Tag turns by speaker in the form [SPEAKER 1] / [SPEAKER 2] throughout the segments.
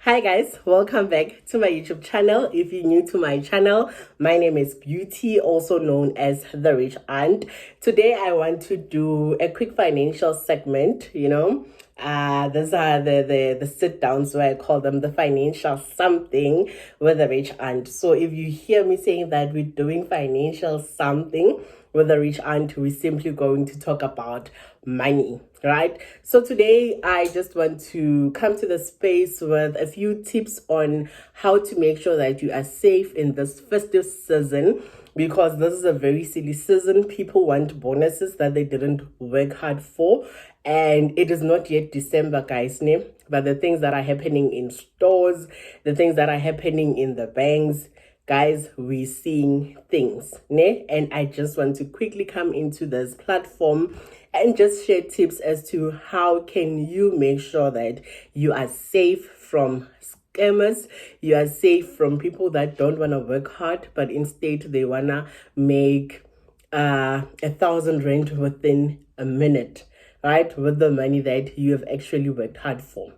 [SPEAKER 1] Hi guys, welcome back to my YouTube channel. If you're new to my channel, my name is Beauty, also known as The Rich Aunt. Today I want to do a quick financial segment, these are the sit downs where I call them the financial something with The Rich Aunt. So if you hear me saying that we're doing financial something with The Rich Aunt, we're simply going to talk about money, right? So today I just want to come to the space with a few tips on how to make sure that you are safe in this festive season, because this is a very silly season. People want bonuses that they didn't work hard for, and it is not yet December, guys, ne? But the things that are happening in stores, the things that are happening in the banks, guys, we're seeing things, ne? And I just want to quickly come into this platform and just share tips as to how can you make sure that you are safe from scammers, you are safe from people that don't want to work hard, but instead they want to make 1,000 rand within a minute, right? With the money that you have actually worked hard for.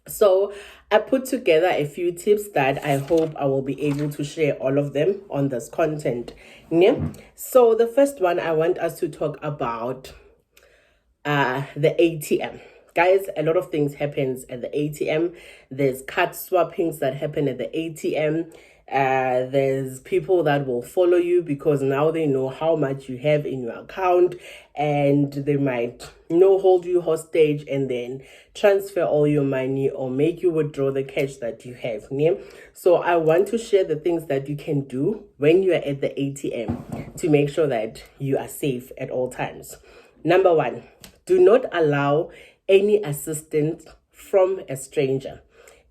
[SPEAKER 1] So I put together a few tips that I hope I will be able to share all of them on this content. Yeah? So the first one, I want us to talk about the ATM. Guys, a lot of things happens at the ATM. There's card swappings that happen at the ATM. There's people that will follow you because now they know how much you have in your account, and they might hold you hostage and then transfer all your money or make you withdraw the cash that you have. Yeah? So I want to share the things that you can do when you are at the ATM to make sure that you are safe at all times. Number one, do not allow any assistance from a stranger.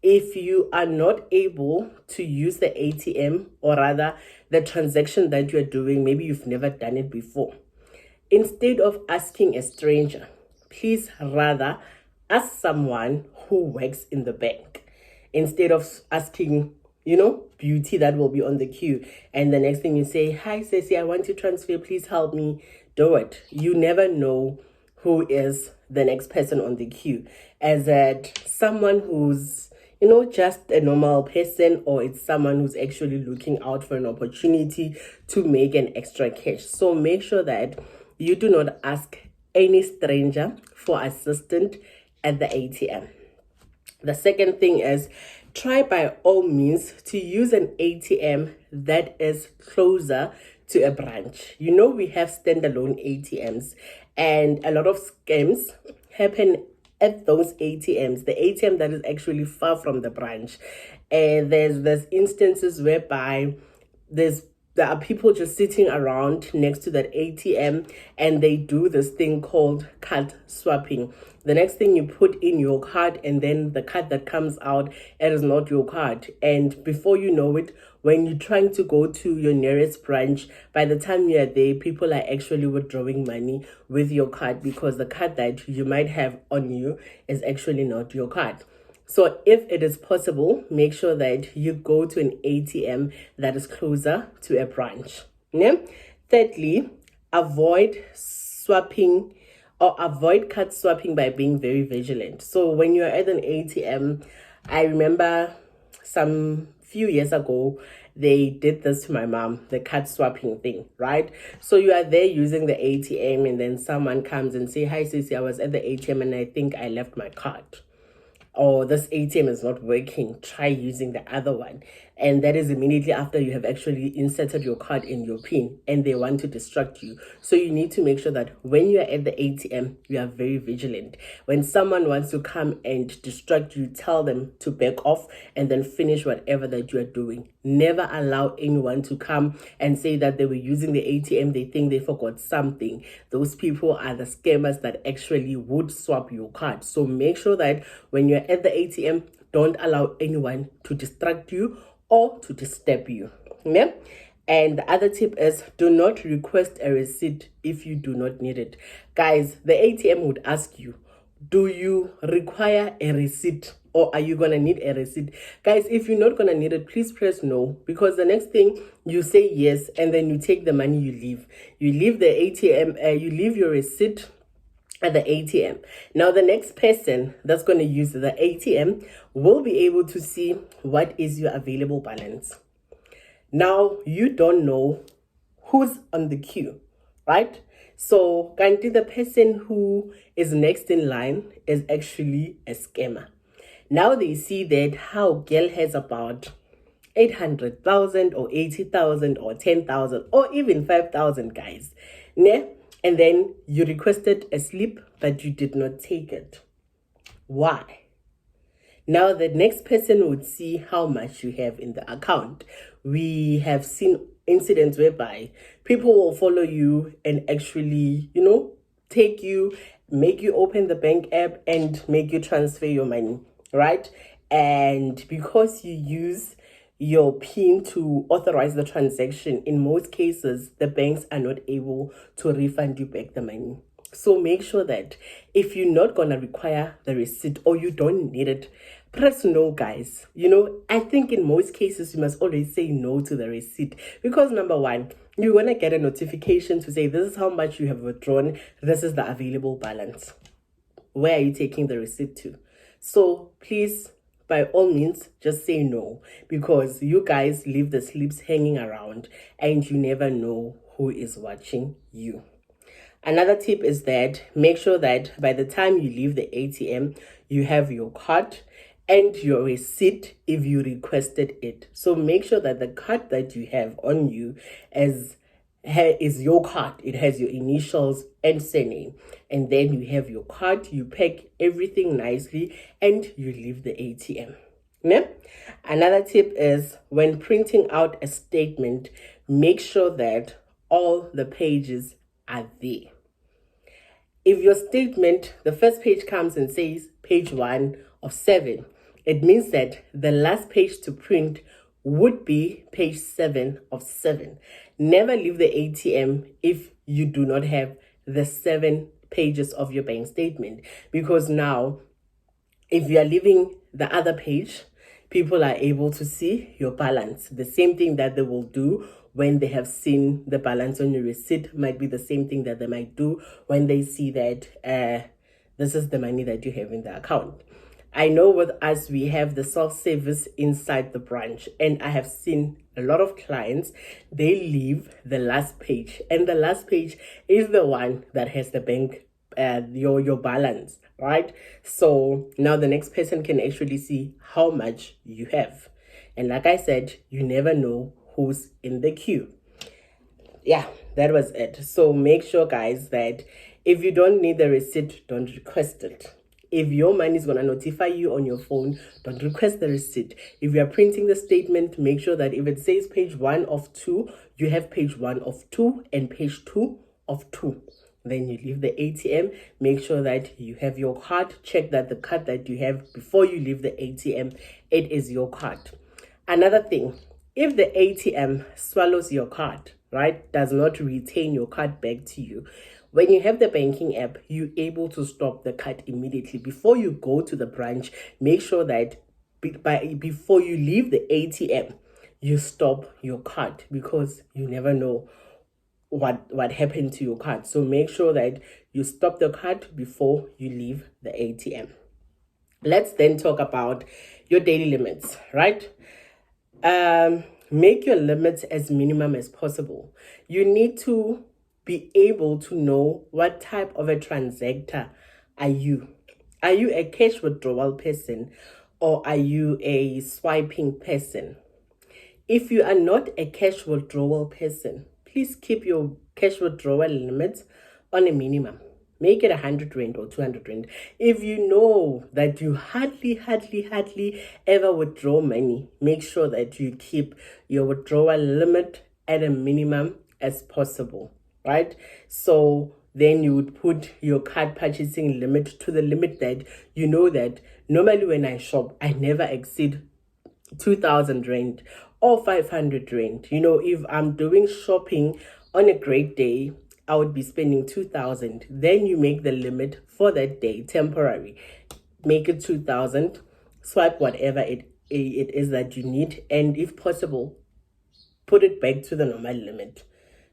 [SPEAKER 1] If you are not able to use the ATM, or rather the transaction that you're doing, maybe you've never done it before, instead of asking a stranger, please rather ask someone who works in the bank, instead of asking Beauty that will be on the queue, and the next thing you say, hi Ceci, I want to transfer, please help me. Do it. You never know who is the next person on the queue. As that someone who's just a normal person, or it's someone who's actually looking out for an opportunity to make an extra cash. So make sure that you do not ask any stranger for assistance at the ATM. The second thing is, try by all means to use an ATM that is closer to a branch. We have standalone ATMs, and a lot of scams happen at those ATMs, the ATM that is actually far from the branch. And there's instances whereby there are people just sitting around next to that ATM, and they do this thing called card swapping. The next thing, you put in your card, and then the card that comes out, it is not your card. And before you know it, when you're trying to go to your nearest branch, by the time you're there, people are actually withdrawing money with your card, because the card that you might have on you is actually not your card. So if it is possible, make sure that you go to an ATM that is closer to a branch. Yeah? Thirdly, avoid card swapping by being very vigilant. So when you're at an ATM, I remember some few years ago, they did this to my mom, the card swapping thing, right? So you are there using the ATM, and then someone comes and say, hi Ceci, I was at the ATM and I think I left my card, or this ATM is not working, try using the other one. And that is immediately after you have actually inserted your card in your PIN, and they want to distract you. So you need to make sure that when you are at the ATM, you are very vigilant. When someone wants to come and distract you, tell them to back off and then finish whatever that you are doing. Never allow anyone to come and say that they were using the ATM, they think they forgot something. Those people are the scammers that actually would swap your card. So make sure that when you're at the ATM, don't allow anyone to distract you or to disturb you. Yeah? And the other tip is, do not request a receipt if you do not need it. Guys, the ATM would ask you, do you require a receipt, or are you gonna need a receipt? Guys, if you're not gonna need it, please press no, because the next thing you say yes, and then you take the money, you leave the ATM, you leave your receipt at the ATM. Now, the next person that's going to use the ATM will be able to see what is your available balance. Now, you don't know who's on the queue, right? So, currently, the person who is next in line is actually a scammer. Now they see that how girl has about 800,000 or 80,000 or 10,000 or even 5,000 guys. Ne? And then you requested a slip, but you did not take it. Why? Now the next person would see how much you have in the account. We have seen incidents whereby people will follow you and actually, take you, make you open the bank app and make you transfer your money, right? And because you use your PIN to authorize the transaction, in most cases, the banks are not able to refund you back the money. So make sure that if you're not going to require the receipt or you don't need it, press no, guys. I think in most cases, you must always say no to the receipt because number one, you're going to get a notification to say, this is how much you have withdrawn. This is the available balance. Where are you taking the receipt to? So please, by all means, just say no because you guys leave the slips hanging around and you never know who is watching you. Another tip is that make sure that by the time you leave the ATM, you have your card and your receipt if you requested it. So make sure that the card that you have on you is your card. It has your initials and surname. And then you have your card, you pack everything nicely and you leave the ATM. Yeah? Another tip is when printing out a statement, make sure that all the pages are there. If your statement, the first page comes and says page 1 of 7, it means that the last page to print would be page 7 of 7. Never leave the ATM if you do not have the 7 pages of your bank statement, because now if you are leaving the other page, people are able to see your balance. The same thing that they will do when they have seen the balance on your receipt might be the same thing that they might do when they see that this is the money that you have in the account. I know with us, we have the self-service inside the branch, and I have seen a lot of clients, they leave the last page, and the last page is the one that has the bank, your balance, right? So now the next person can actually see how much you have. And like I said, you never know who's in the queue. Yeah, that was it. So make sure, guys, that if you don't need the receipt, don't request it. If your money is going to notify you on your phone, don't request the receipt. If you are printing the statement, make sure that if it says page 1 of 2, you have page 1 of 2 and page 2 of 2. Then you leave the ATM. Make sure that you have your card. Check that the card that you have before you leave the ATM, it is your card. Another thing, if the ATM swallows your card, right, does not retain your card back to you, when you have the banking app, you're able to stop the card immediately. Before you go to the branch, make sure that before you leave the ATM, you stop your card because you never know what happened to your card. So make sure that you stop the card before you leave the ATM. Let's then talk about your daily limits, right? Make your limits as minimum as possible. You need to be able to know what type of a transactor are you. Are you a cash withdrawal person or are you a swiping person? If you are not a cash withdrawal person, please keep your cash withdrawal limits on a minimum. Make it 100 Rand or 200 Rand. If you know that you hardly ever withdraw money, make sure that you keep your withdrawal limit at a minimum as possible, right? So then you would put your card purchasing limit to the limit that you know that normally when I shop, I never exceed 2,000 Rand or 500 Rand. If I'm doing shopping on a great day, I would be spending 2,000. Then you make the limit for that day temporary. Make it 2,000. Swipe whatever it is that you need. And if possible, put it back to the normal limit.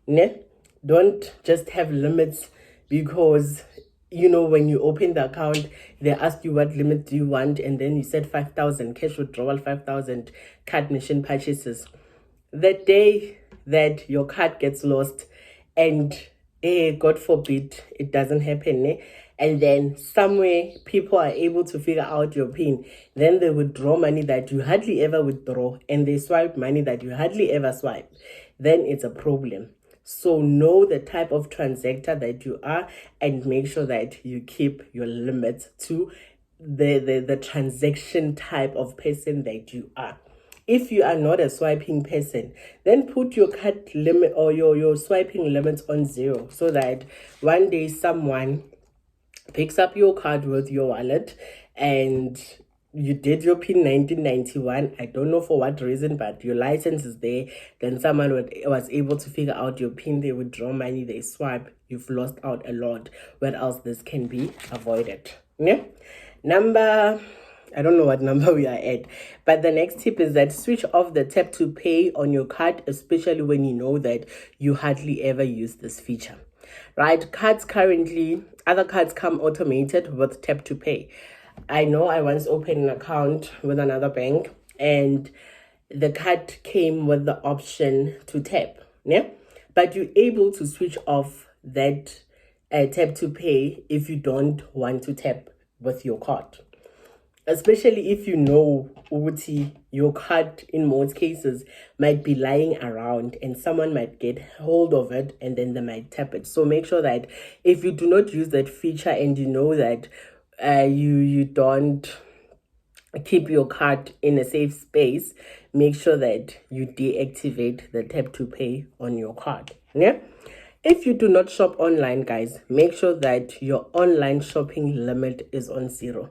[SPEAKER 1] Ne? Don't just have limits because you know, when you open the account, they ask you what limit do you want, and then you said 5,000 cash withdrawal, 5,000 card machine purchases. The day that your card gets lost, and God forbid it doesn't happen, and then somewhere people are able to figure out your PIN, then they withdraw money that you hardly ever withdraw, and they swipe money that you hardly ever swipe, then it's a problem. So know the type of transactor that you are, and make sure that you keep your limits to the transaction type of person that you are. If you are not a swiping person, then put your card limit or your swiping limits on 0, so that one day someone picks up your card with your wallet and you did your PIN 1991, I don't know for what reason, but your license is there, then someone was able to figure out your PIN, they withdraw money, they swipe, you've lost out a lot. Where else this can be avoided? Yeah. I don't know what number we are at, but the next tip is that switch off the tap to pay on your card, especially when you know that you hardly ever use this feature. Right? Other cards come automated with tap to pay. I know I once opened an account with another bank, and the card came with the option to tap. Yeah? But you're able to switch off that tap to pay if you don't want to tap with your card. Especially if you know Uti, your card in most cases might be lying around and someone might get hold of it and then they might tap it. So make sure that if you do not use that feature and you know that you don't keep your card in a safe space, make sure that you deactivate the tap to pay on your card. Yeah. If you do not shop online, guys, make sure that your online shopping limit is on 0.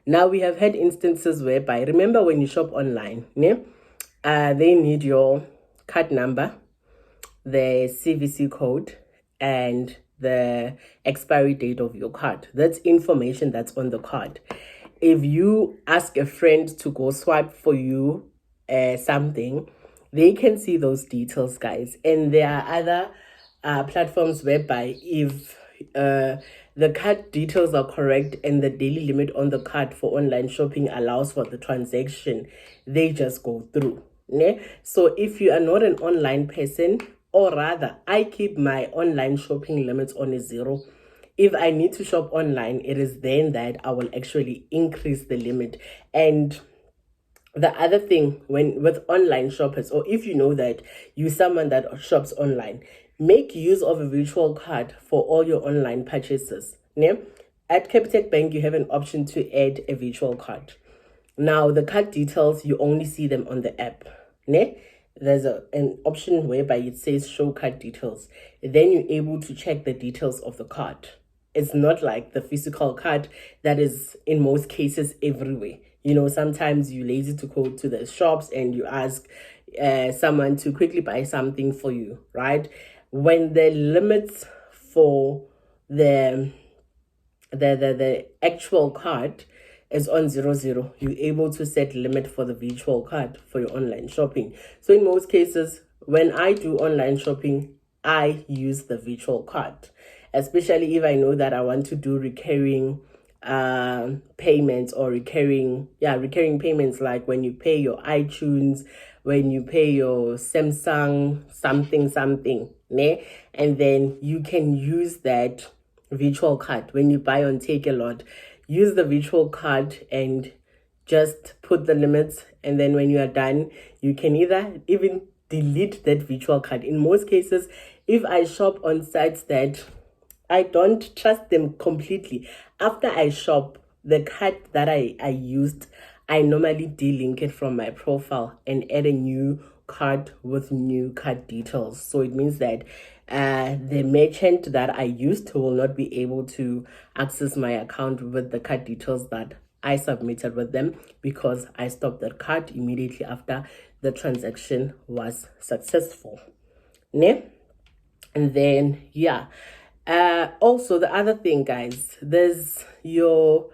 [SPEAKER 1] Now, we have had instances whereby, remember when you shop online, they need your card number, the CVC code, and the expiry date of your card. That's information that's on the card. If you ask a friend to go swipe for you something, they can see those details, guys. And there are other platforms whereby if the card details are correct and the daily limit on the card for online shopping allows for the transaction, they just go through. So if you are not an online person, or rather, I keep my online shopping limits on a 0. If I need to shop online, it is then that I will actually increase the limit. And the other thing with online shoppers, or if you know that you're someone that shops online, make use of a virtual card for all your online purchases. At Capitec Bank, you have an option to add a virtual card. Now, the card details, you only see them on the app. There's an option whereby it says show card details. Then you're able to check the details of the card. It's not like the physical card that is in most cases everywhere. Sometimes you're lazy to go to the shops and you ask someone to quickly buy something for you, right? When the limits for the actual card is on 00, you're able to set limit for the virtual card for your online shopping. So in most cases, when I do online shopping, I use the virtual card, especially if I know that I want to do recurring payments or recurring payments, like when you pay your iTunes, when you pay your Samsung something, and then you can use that virtual card. When you buy on Take a Lot, use the virtual card and just put the limits, and then when you are done, you can either even delete that virtual card. In most cases, if I shop on sites that I don't trust them completely, after I shop, the card that I used, I normally delink it from my profile and add a new card with new card details. So it means that the merchant that I used will not be able to access my account with the card details that I submitted with them, because I stopped that card immediately after the transaction was successful. And then, also the other thing, guys, there's your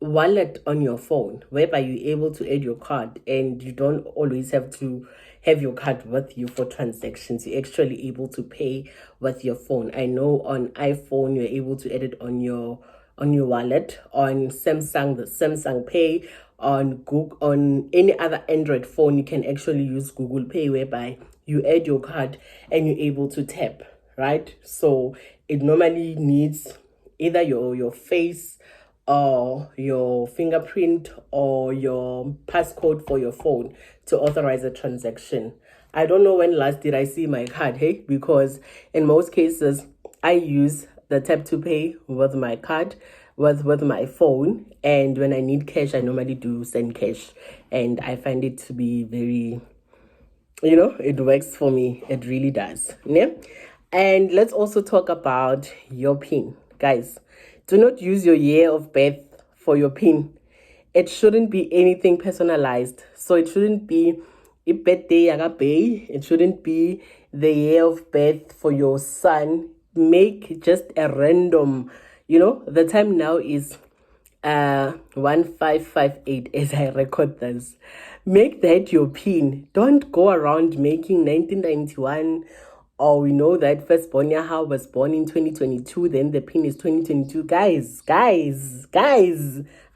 [SPEAKER 1] wallet on your phone whereby you're able to add your card and you don't always have to have your card with you for transactions. You're actually able to pay with your phone. I know on iPhone you're able to add it on your wallet. On Samsung, the Samsung Pay. On Google, on any other Android phone, you can actually use Google Pay, whereby you add your card and you're able to tap, right? So it normally needs either your face or your fingerprint or your passcode for your phone to authorize a transaction. I don't know when last did I see my card, hey, because in most cases I use the tap to pay with my card, with my phone, and when I need cash I normally do send cash, and I find it to be very, it works for me. It really does. Yeah. And let's also talk about your PIN. Guys, do not use your year of birth for your PIN. It shouldn't be anything personalized. So it shouldn't be a birthday agape. It shouldn't be the year of birth for your son. Make just a random, the time now is 1558 as I record this. Make that your PIN. Don't go around making 1991, or we know that firstborn Yaha was born in 2022, then the PIN is 2022. Guys.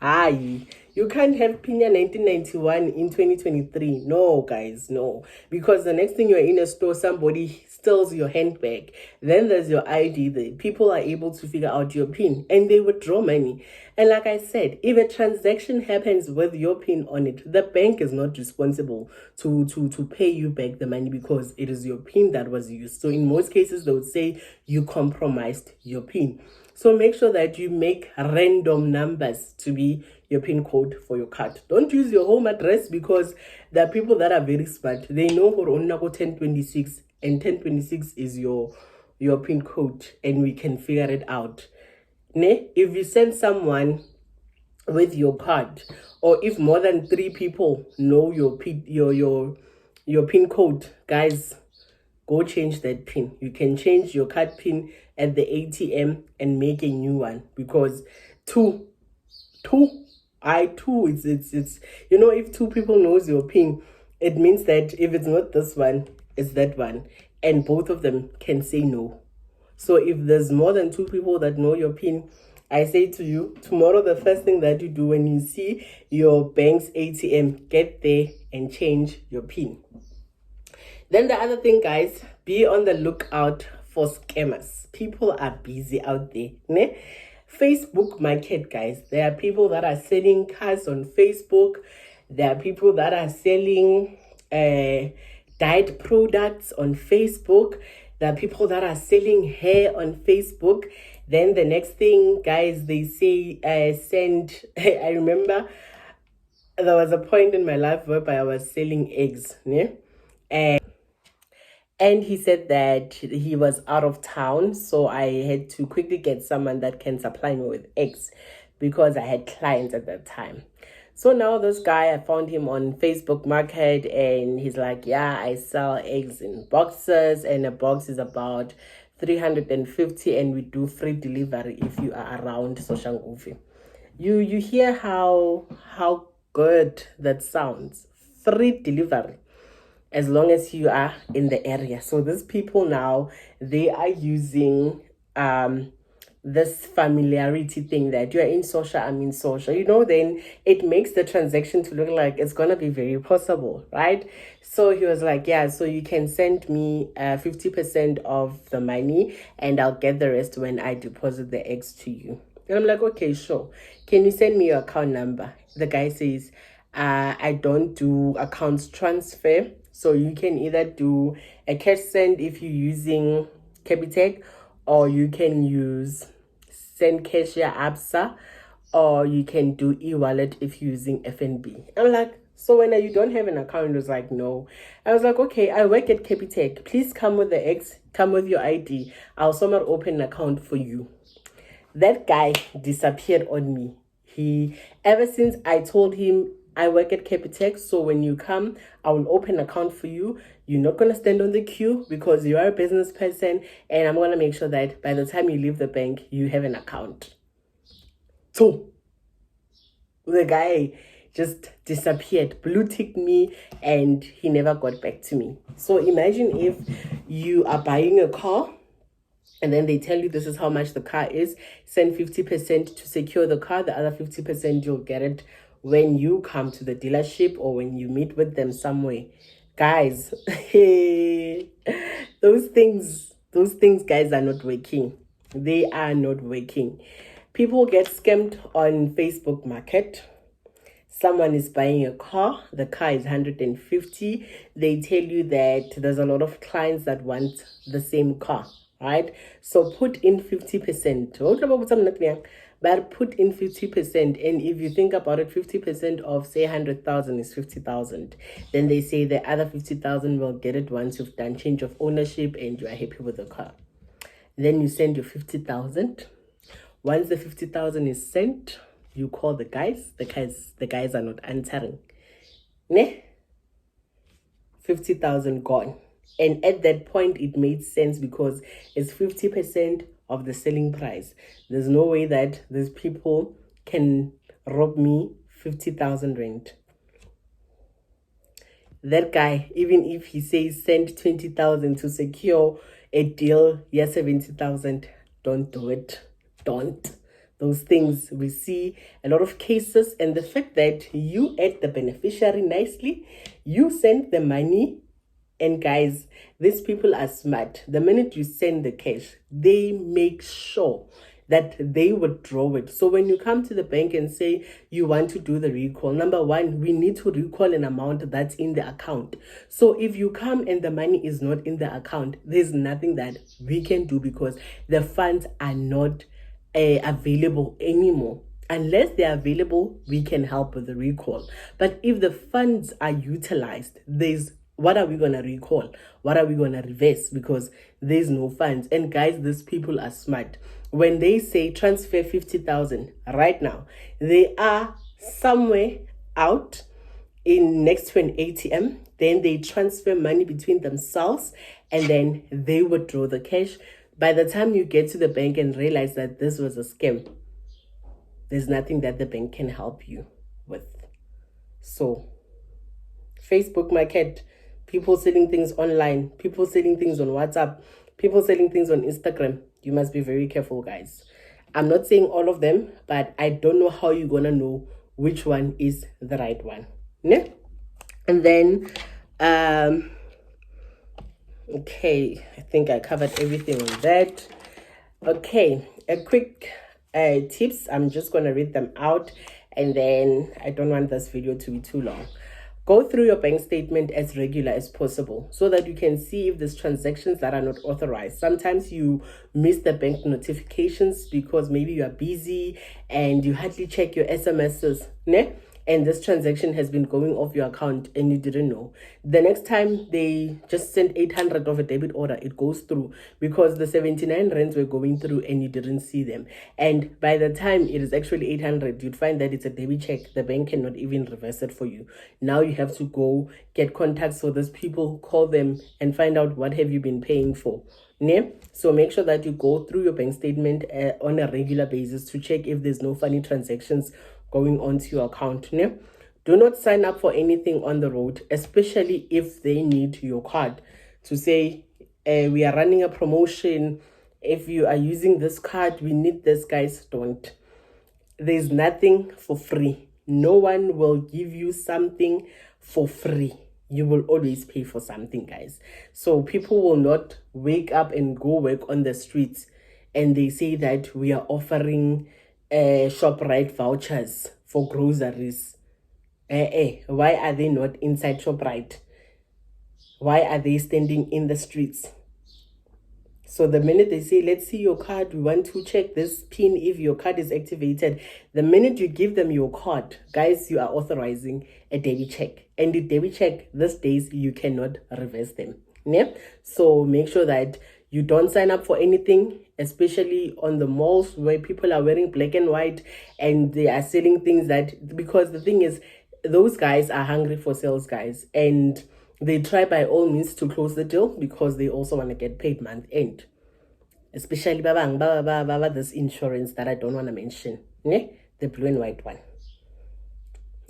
[SPEAKER 1] Aye. You can't have PIN 1991 in 2023. No, guys, no. Because the next thing you're in a store, somebody steals your handbag. Then there's your ID. The people are able to figure out your PIN and they withdraw money. And like I said, if a transaction happens with your PIN on it, the bank is not responsible to pay you back the money because it is your PIN that was used. So in most cases, they would say you compromised your PIN. So make sure that you make random numbers to be your PIN code for your card. Don't use your home address, because there are people that are very smart. They know for only 1026, and 1026 is your PIN code, and we can figure it out. If you send someone with your card, or if more than 3 people know your PIN code, guys, go change that PIN. You can change your card PIN at the ATM and make a new one, because two, it's if 2 people knows your PIN, it means that if it's not this one, it's that one, and both of them can say no. So if there's more than 2 people that know your PIN, I say to you, tomorrow the first thing that you do when you see your bank's ATM, get there and change your PIN. Then the other thing, guys, be on the lookout for scammers. People are busy out there. Facebook market, guys. There are people that are selling cars on Facebook. There are people that are selling diet products on Facebook. There are people that are selling hair on Facebook. Then the next thing, guys, they say send. I remember there was a point in my life whereby I was selling eggs. And he said that he was out of town, so I had to quickly get someone that can supply me with eggs because I had clients at that time. So now this guy, I found him on Facebook Market, and he's like, yeah, I sell eggs in boxes, and a box is about 350, and we do free delivery if you are around Soshanguve. You hear how good that sounds. Free delivery, as long as you are in the area. So these people now, they are using this familiarity thing that you're in social, I'm in social, then it makes the transaction to look like it's gonna be very possible, right? So he was like, yeah, so you can send me 50% of the money and I'll get the rest when I deposit the eggs to you. And I'm like, okay, sure. Can you send me your account number? The guy says, I don't do accounts transfer. So you can either do a cash send if you're using Capitec, or you can use Send Cashier Absa, or you can do e-wallet if you're using FNB. I'm like, so when you don't have an account? It was like, no. I was like, okay, I work at Capitec. Please come with the X, come with your ID. I'll somewhere open an account for you. That guy disappeared on me. Ever since I told him I work at Capitec, so when you come, I will open an account for you. You're not going to stand on the queue because you are a business person, and I'm going to make sure that by the time you leave the bank, you have an account. So The guy just disappeared, blue ticked me, and he never got back to me. So imagine if you are buying a car and then they tell you this is how much the car is. Send 50% to secure the car. The other 50% you'll get it when you come to the dealership or when you meet with them somewhere. Guys, those things, guys, are not working. They are not working. People get scammed on Facebook Market. Someone is buying a car, the car is 150. They tell you that there's a lot of clients that want the same car, right? So put in 50%. But put in 50%. And if you think about it, 50% of say 100,000 is 50,000. Then they say the other 50,000 will get it once you've done change of ownership and you are happy with the car. Then you send your 50,000. Once the 50,000 is sent, you call the guys. The guys are not answering. Ne? 50,000 gone. And at that point, it made sense because it's 50% of the selling price. There's no way that these people can rob me 50,000 rand. That guy, even if he says send 20,000 to secure a deal, yes, 70,000, don't do it. Don't. Those things, we see a lot of cases, and the fact that you add the beneficiary nicely, you send the money, and guys, these people are smart. The minute you send the cash, they make sure that they withdraw it. So when you come to the bank and say you want to do the recall, number one, we need to recall an amount that's in the account. So if you come and the money is not in the account, there's nothing that we can do because the funds are not available anymore. Unless they're available, we can help with the recall. But if the funds are utilized, what are we going to recall? What are we going to reverse? Because there's no funds. And guys, these people are smart. When they say transfer 50,000 right now, they are somewhere out in next to an ATM. Then they transfer money between themselves and then they withdraw the cash. By the time you get to the bank and realize that this was a scam, there's nothing that the bank can help you with. So, Facebook Market, people selling things online, people selling things on WhatsApp, people selling things on Instagram. You must be very careful, guys. I'm not saying all of them, but I don't know how you're going to know which one is the right one. Ne? And then, okay, I think I covered everything on that. Okay, a quick tips. I'm just going to read them out, and then I don't want this video to be too long. Go through your bank statement as regular as possible so that you can see if there's transactions that are not authorized. Sometimes you miss the bank notifications because maybe you are busy and you hardly check your SMSs, ne? And this transaction has been going off your account and you didn't know. The next time they just sent 800 of a debit order, it goes through because the 79 rands were going through and you didn't see them. And by the time it is actually 800, you'd find that it's a debit check. The bank cannot even reverse it for you. Now you have to go get contacts for those people, call them and find out what have you been paying for. Ne? So make sure that you go through your bank statement on a regular basis to check if there's no funny transactions going onto your account. Ne? Do not sign up for anything on the road, especially if they need your card to say, we are running a promotion. If you are using this card, we need this, guys. Don't. There's nothing for free. No one will give you something for free. You will always pay for something, guys. So people will not wake up and go work on the streets and they say that we are offering ShopRite vouchers for groceries. Why are they not inside ShopRite? Why are they standing in the streets? So the minute they say, let's see your card, we want to check this PIN if your card is activated. The minute you give them your card, guys, you are authorizing a debit check. And the debit check, these days, you cannot reverse them. Yeah? So make sure that you don't sign up for anything, especially on the malls where people are wearing black and white and they are selling things that, because the thing is, those guys are hungry for sales, guys. And they try by all means to close the deal because they also want to get paid month end. Especially this insurance that I don't want to mention. Ne? The blue and white one.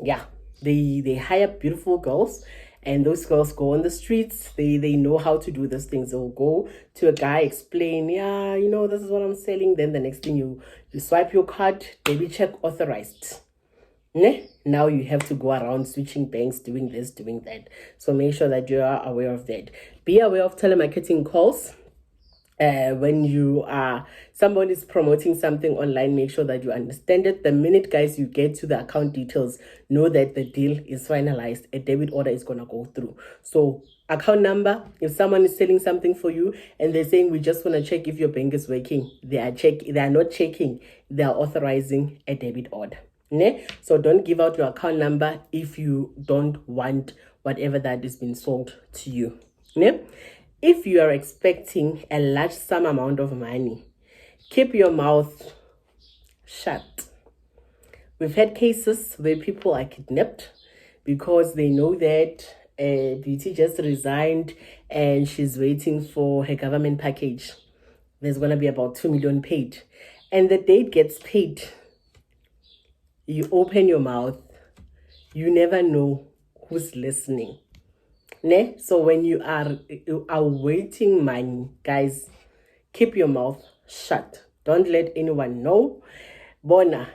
[SPEAKER 1] Yeah, they hire beautiful girls, and those girls go on the streets. They know how to do these things. They'll go to a guy, explain, yeah, this is what I'm selling. Then the next thing, you swipe your card, debit check authorized. Ne? Now you have to go around switching banks, doing this, doing that. So make sure that you are aware of that. Be aware of telemarketing calls. When you are someone is promoting something online, make sure that you understand it. The minute, guys, you get to the account details, know that the deal is finalized. A debit order is gonna go through. So account number, if someone is selling something for you and they're saying we just want to check if your bank is working, they are not checking, they are authorizing a debit order. Ne? So don't give out your account number if you don't want whatever that is being sold to you. Ne? If you are expecting a large sum amount of money, keep your mouth shut. We've had cases where people are kidnapped because they know that Beauty just resigned and she's waiting for her government package. There's going to be about 2 million paid. And the date gets paid. You open your mouth. You never know who's listening. Ne? So when you are waiting money, guys, keep your mouth shut. Don't let anyone know. Bona,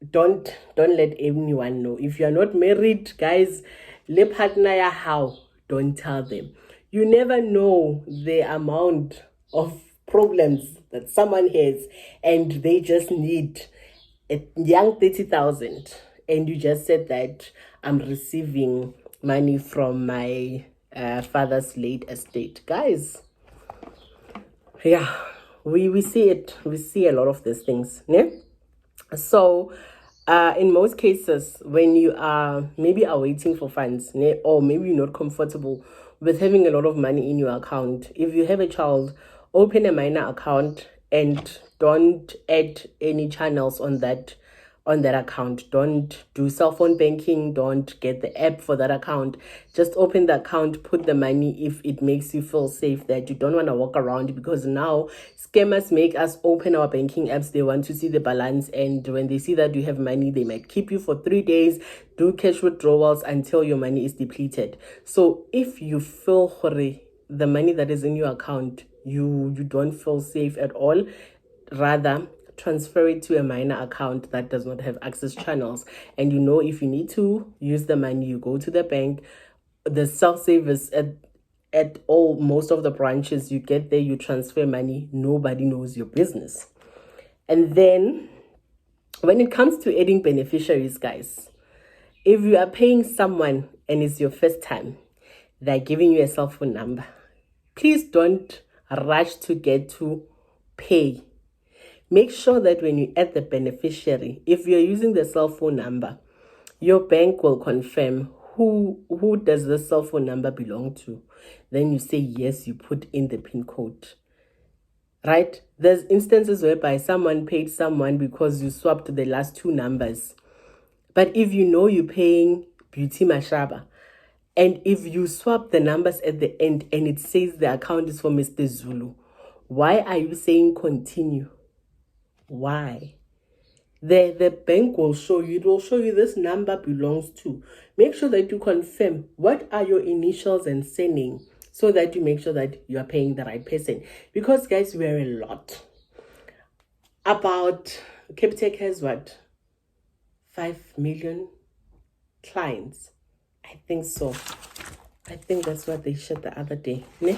[SPEAKER 1] don't let anyone know. If you are not married, guys, le partner ya how, don't tell them. You never know the amount of problems that someone has, and they just need a young 30,000, and you just said that I'm receiving money from my father's late estate. Guys, yeah, we see it. We see a lot of these things. Ne? So in most cases, when you are maybe are waiting for funds, ne, or maybe you're not comfortable with having a lot of money in your account, if you have a child, open a minor account and don't add any channels on that account. Don't do cell phone banking. Don't get the app for that account. Just open the account, put the money if it makes you feel safe that you don't want to walk around, because now scammers make us open our banking apps. They want to see the balance, and when they see that you have money, they might keep you for 3 days, do cash withdrawals until your money is depleted. So if you feel hurry, the money that is in your account, you don't feel safe at all, rather transfer it to a minor account that does not have access channels. And if you need to use the money, you go to the bank, the self-service at all most of the branches. You get there, you transfer money, nobody knows your business. And then when it comes to adding beneficiaries, guys, if you are paying someone and it's your first time, they're giving you a cell phone number, please don't rush to get to pay. Make sure that when you add the beneficiary, if you're using the cell phone number, your bank will confirm who does the cell phone number belong to. Then you say yes, you put in the PIN code. Right? There's instances whereby someone paid someone because you swapped the last 2 numbers. But if you know you're paying Beauty Mashaba, and if you swap the numbers at the end and it says the account is for Mr. Zulu, why are you saying continue? Why? The bank will show you, it will show you this number belongs to. Make sure that you confirm what are your initials and surname, so that you make sure that you are paying the right person. Because guys, we're a lot. About Capitec has what? 5 million clients. I think so. I think that's what they shared the other day. Ne?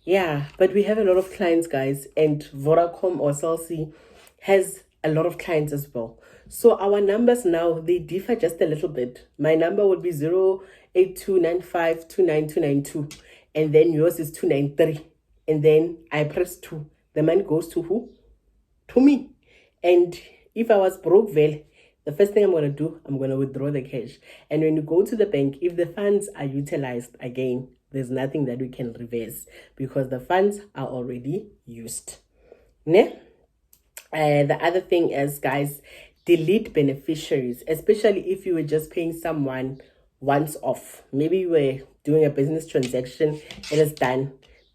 [SPEAKER 1] Yeah, but we have a lot of clients, guys, and Vodacom or Cell C has a lot of clients as well. So our numbers now, they differ just a little bit. My number would be 082952992, and then yours is 293, and then I press 2. The money goes to who? To me. And if I was broke, well, the first thing I'm going to do, I'm going to withdraw the cash. And when you go to the bank, if the funds are utilized again, there's nothing that we can reverse because the funds are already used. Ne? The other thing is, guys, delete beneficiaries, especially if you were just paying someone once off. Maybe you were doing a business transaction, it is done.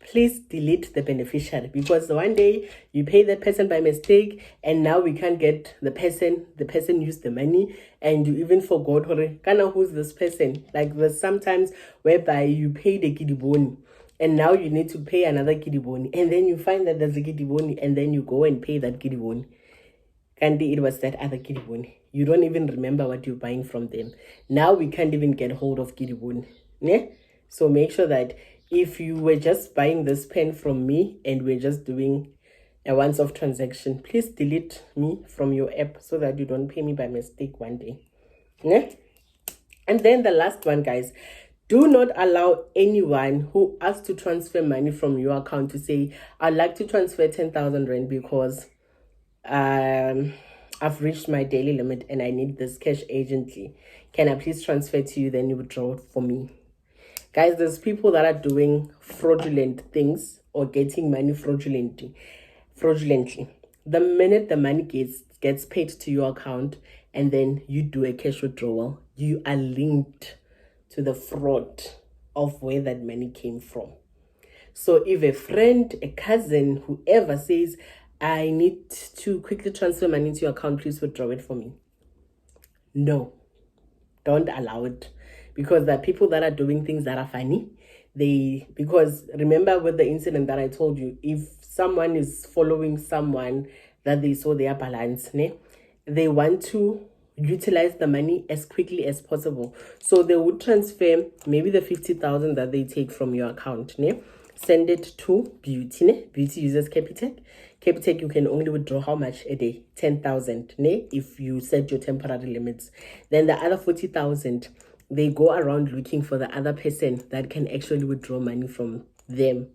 [SPEAKER 1] please delete the beneficiary, because one day you pay that person by mistake and now we can't get the person used the money, and you even forgot who's this person. Like, there's sometimes whereby you pay the kidiboni and now you need to pay another kidiboni, and then you find that there's a kidiboni, and then you go and pay that kidiboni. Kandi, it was that other kidiboni. You don't even remember what you're buying from them. Now we can't even get hold of kidiboni. Yeah? So make sure that if you were just buying this pen from me and we're just doing a once-off transaction, please delete me from your app so that you don't pay me by mistake one day. Yeah? And then the last one, guys, do not allow anyone who asks to transfer money from your account to say, I'd like to transfer 10,000 Rand because I've reached my daily limit and I need this cash urgently. Can I please transfer to you? Then you withdraw it for me. Guys, there's people that are doing fraudulent things or getting money fraudulently. The minute the money gets paid to your account and then you do a cash withdrawal, you are linked to the fraud of where that money came from. So if a friend, a cousin, whoever says, I need to quickly transfer money to your account, please withdraw it for me. No, don't allow it. Because there are people that are doing things that are funny. Because remember with the incident that I told you, if someone is following someone that they saw their balance, they want to utilize the money as quickly as possible. So they would transfer maybe the 50,000 that they take from your account, send it to Beauty. Beauty uses Capitec. Capitec, you can only withdraw how much a day? 10,000, if you set your temporary limits. Then the other 40,000, they go around looking for the other person that can actually withdraw money from them.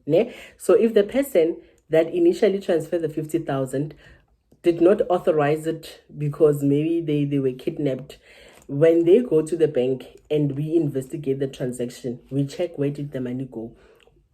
[SPEAKER 1] So if the person that initially transferred the 50,000 did not authorize it because maybe they were kidnapped, when they go to the bank and we investigate the transaction, we check where did the money go,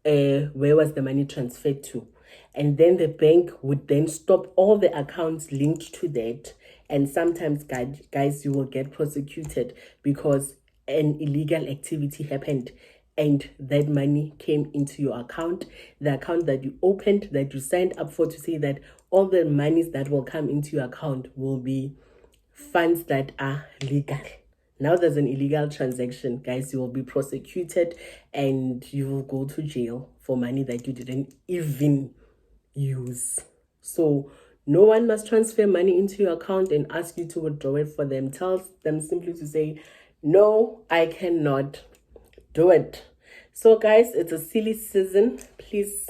[SPEAKER 1] where was the money transferred to, and then the bank would then stop all the accounts linked to that. And sometimes, guys, you will get prosecuted because an illegal activity happened and that money came into your account, the account that you opened, that you signed up for, to say that all the monies that will come into your account will be funds that are legal. Now there's an illegal transaction, guys, you will be prosecuted and you will go to jail for money that you didn't even use. So no one must transfer money into your account and ask you to withdraw it for them. Tell them simply to say, no, I cannot do it. So guys, it's a silly season. Please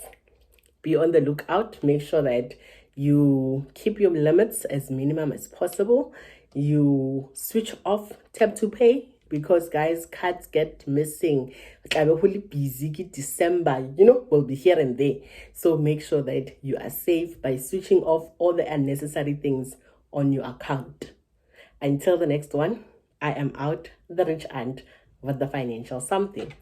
[SPEAKER 1] be on the lookout. Make sure that you keep your limits as minimum as possible. You switch off tap to pay, because guys, cards get missing. Busy December, will be here and there. So make sure that you are safe by switching off all the unnecessary things on your account. Until the next one, I am out, the rich aunt with the financial something.